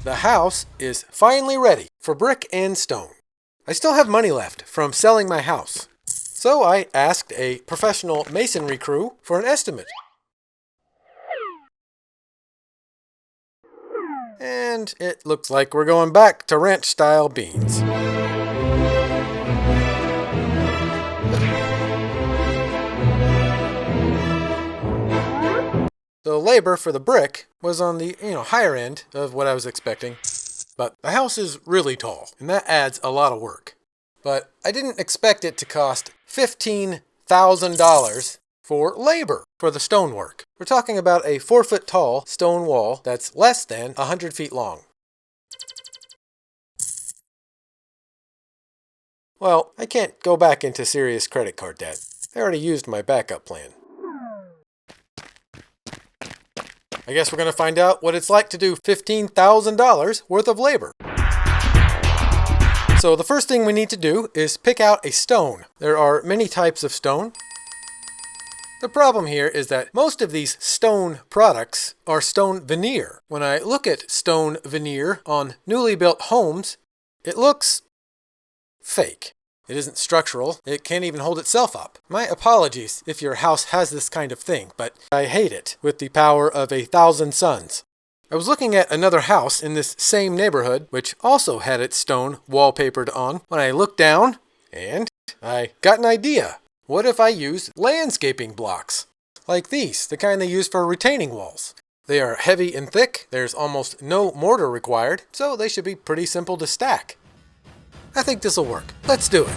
The house is finally ready for brick and stone. I still have money left from selling my house, so I asked a professional masonry crew for an estimate. And it looks like we're going back to ranch-style beans. The labor for the brick was on the higher end of what I was expecting, but the house is really tall, and that adds a lot of work. But I didn't expect it to cost $15,000 for labor for the stonework. We're talking about a 4-foot tall stone wall that's less than 100 feet long. Well, I can't go back into serious credit card debt. I already used my backup plan. I guess we're going to find out what it's like to do $15,000 worth of labor. So the first thing we need to do is pick out a stone. There are many types of stone. The problem here is that most of these stone products are stone veneer. When I look at stone veneer on newly built homes, it looks fake. It isn't structural. It can't even hold itself up. My apologies if your house has this kind of thing, but I hate it with the power of 1,000 suns. I was looking at another house in this same neighborhood, which also had its stone wallpapered on, when I looked down, and I got an idea. What if I used landscaping blocks? Like these, the kind they use for retaining walls. They are heavy and thick, there's almost no mortar required, so they should be pretty simple to stack. I think this'll work. Let's do it.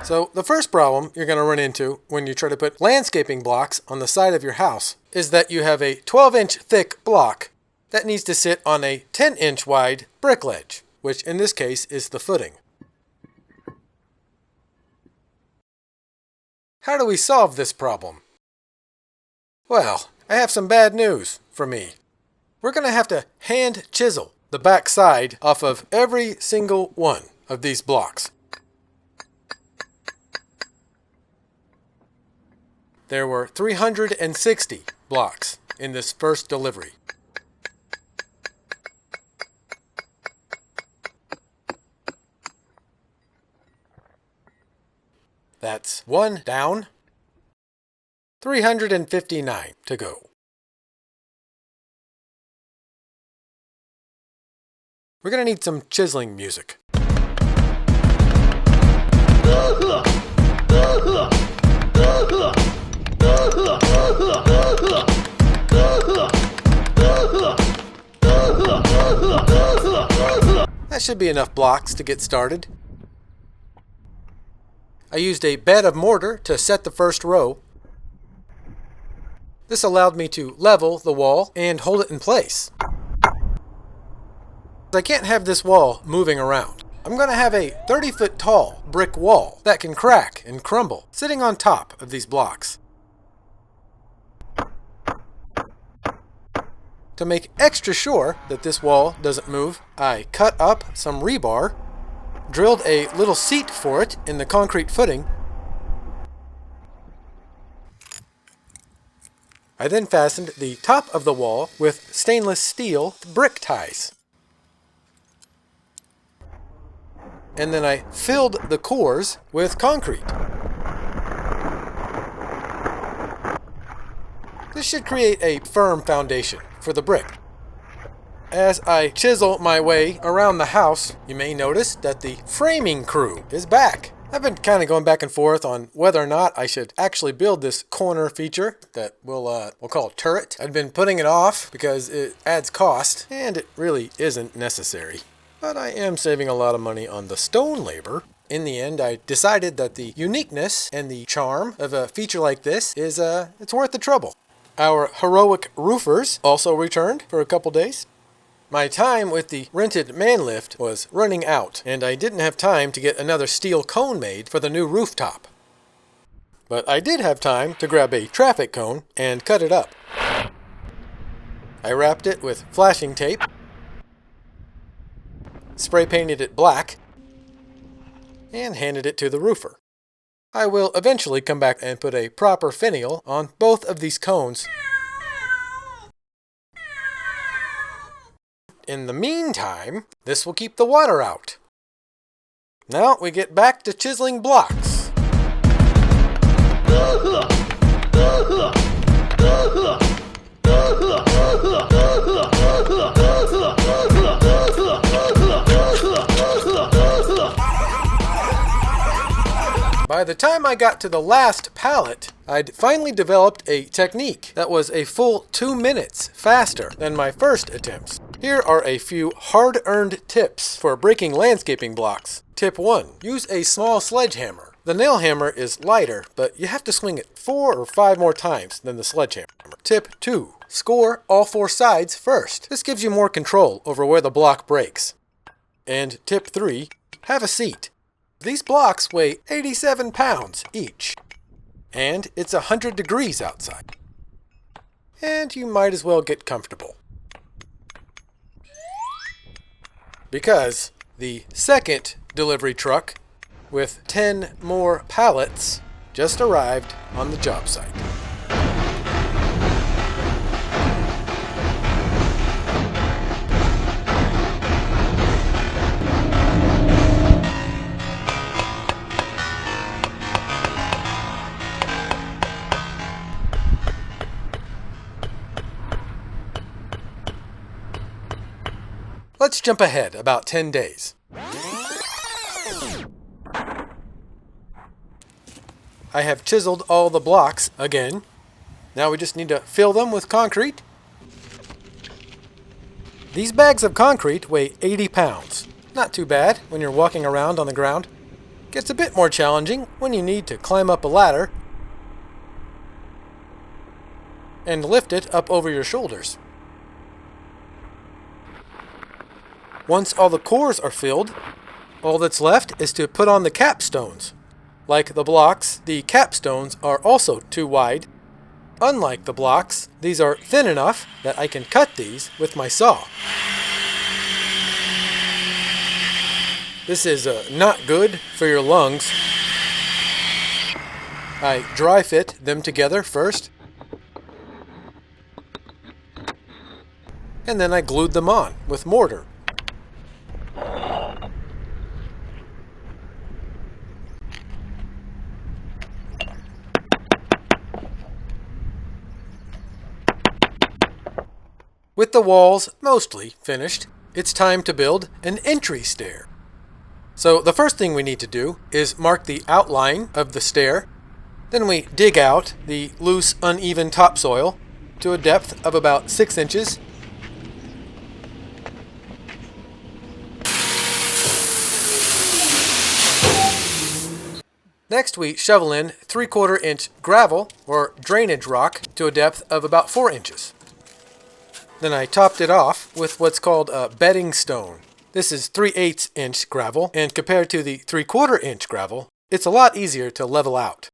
So the first problem you're going to run into when you try to put landscaping blocks on the side of your house is that you have a 12-inch thick block that needs to sit on a 10-inch wide brick ledge, which in this case is the footing. How do we solve this problem? Well, I have some bad news for me. We're going to have to hand chisel the back side off of every single one of these blocks. There were 360 blocks in this first delivery. That's 1 down, 359 to go. We're going to need some chiseling music. That should be enough blocks to get started. I used a bed of mortar to set the first row. This allowed me to level the wall and hold it in place. I can't have this wall moving around. I'm going to have a 30-foot tall brick wall that can crack and crumble, sitting on top of these blocks. To make extra sure that this wall doesn't move, I cut up some rebar, drilled a little seat for it in the concrete footing. I then fastened the top of the wall with stainless steel brick ties. And then I filled the cores with concrete. This should create a firm foundation for the brick. As I chisel my way around the house, you may notice that the framing crew is back. I've been kind of going back and forth on whether or not I should actually build this corner feature that we'll call turret. I've been putting it off because it adds cost, and it really isn't necessary. But I am saving a lot of money on the stone labor. In the end, I decided that the uniqueness and the charm of a feature like this is it's worth the trouble. Our heroic roofers also returned for a couple days. My time with the rented man lift was running out, and I didn't have time to get another steel cone made for the new rooftop. But I did have time to grab a traffic cone and cut it up. I wrapped it with flashing tape, spray painted it black, and handed it to the roofer. I will eventually come back and put a proper finial on both of these cones. In the meantime, this will keep the water out. Now we get back to chiseling blocks. By the time I got to the last pallet, I'd finally developed a technique that was a full 2 minutes faster than my first attempts. Here are a few hard-earned tips for breaking landscaping blocks. Tip 1. Use a small sledgehammer. The nail hammer is lighter, but you have to swing it 4 or 5 more times than the sledgehammer. Tip 2. Score all 4 sides first. This gives you more control over where the block breaks. And tip 3. Have a seat. These blocks weigh 87 pounds each. And it's 100 degrees outside. And you might as well get comfortable. Because the second delivery truck with 10 more pallets just arrived on the job site. Let's jump ahead about 10 days. I have chiseled all the blocks again. Now we just need to fill them with concrete. These bags of concrete weigh 80 pounds. Not too bad when you're walking around on the ground. Gets a bit more challenging when you need to climb up a ladder and lift it up over your shoulders. Once all the cores are filled, all that's left is to put on the capstones. Like the blocks, the capstones are also too wide. Unlike the blocks, these are thin enough that I can cut these with my saw. This is not good for your lungs. I dry fit them together first, and then I glued them on with mortar. With the walls mostly finished, it's time to build an entry stair. So the first thing we need to do is mark the outline of the stair. Then we dig out the loose, uneven topsoil to a depth of about 6 inches. Next, we shovel in 3/4 inch gravel or drainage rock to a depth of about 4 inches. Then I topped it off with what's called a bedding stone. This is 3/8 inch gravel, and compared to the 3/4 inch gravel, it's a lot easier to level out.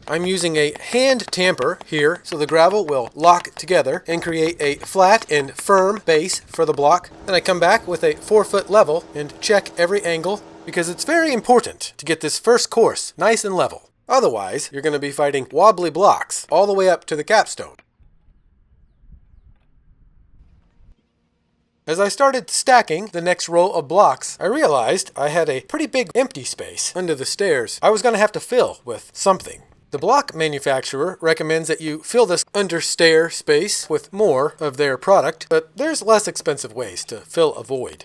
I'm using a hand tamper here so the gravel will lock together and create a flat and firm base for the block. Then I come back with a 4-foot level and check every angle because it's very important to get this first course nice and level. Otherwise, you're going to be fighting wobbly blocks all the way up to the capstone. As I started stacking the next row of blocks, I realized I had a pretty big empty space under the stairs I was going to have to fill with something. The block manufacturer recommends that you fill this under stair space with more of their product, but there's less expensive ways to fill a void.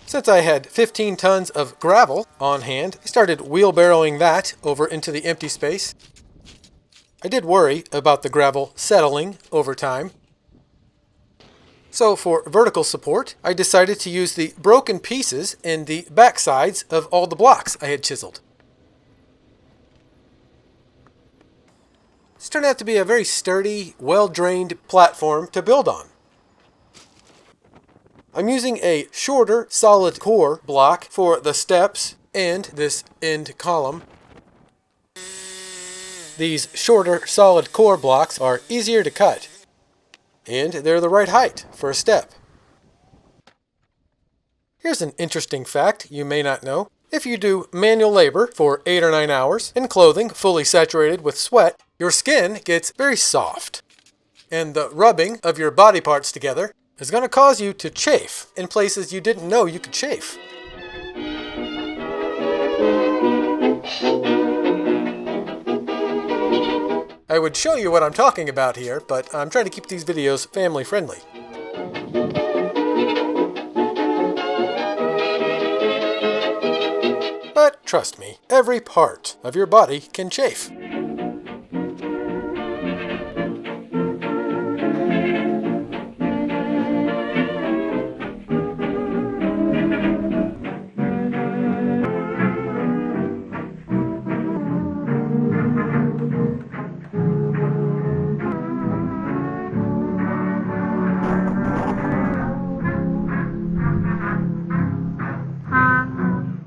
Since I had 15 tons of gravel on hand, I started wheelbarrowing that over into the empty space. I did worry about the gravel settling over time. So for vertical support, I decided to use the broken pieces in the back sides of all the blocks I had chiseled. This turned out to be a very sturdy, well-drained platform to build on. I'm using a shorter solid core block for the steps and this end column. These shorter solid core blocks are easier to cut. and they're the right height for a step. Here's an interesting fact you may not know. If you do manual labor for 8 or 9 hours in clothing fully saturated with sweat, your skin gets very soft. And the rubbing of your body parts together is going to cause you to chafe in places you didn't know you could chafe. I would show you what I'm talking about here, but I'm trying to keep these videos family friendly. But trust me, every part of your body can chafe.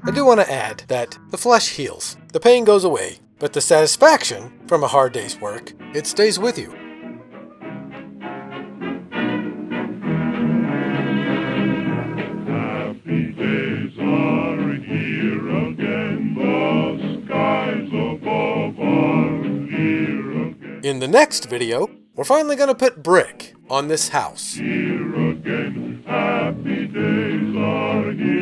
I do want to add that the flesh heals, the pain goes away, but the satisfaction from a hard day's work, it stays with you. Happy days are here again, the skies above are clear again. In the next video, we're finally going to put brick on this house. Here again, happy days are here.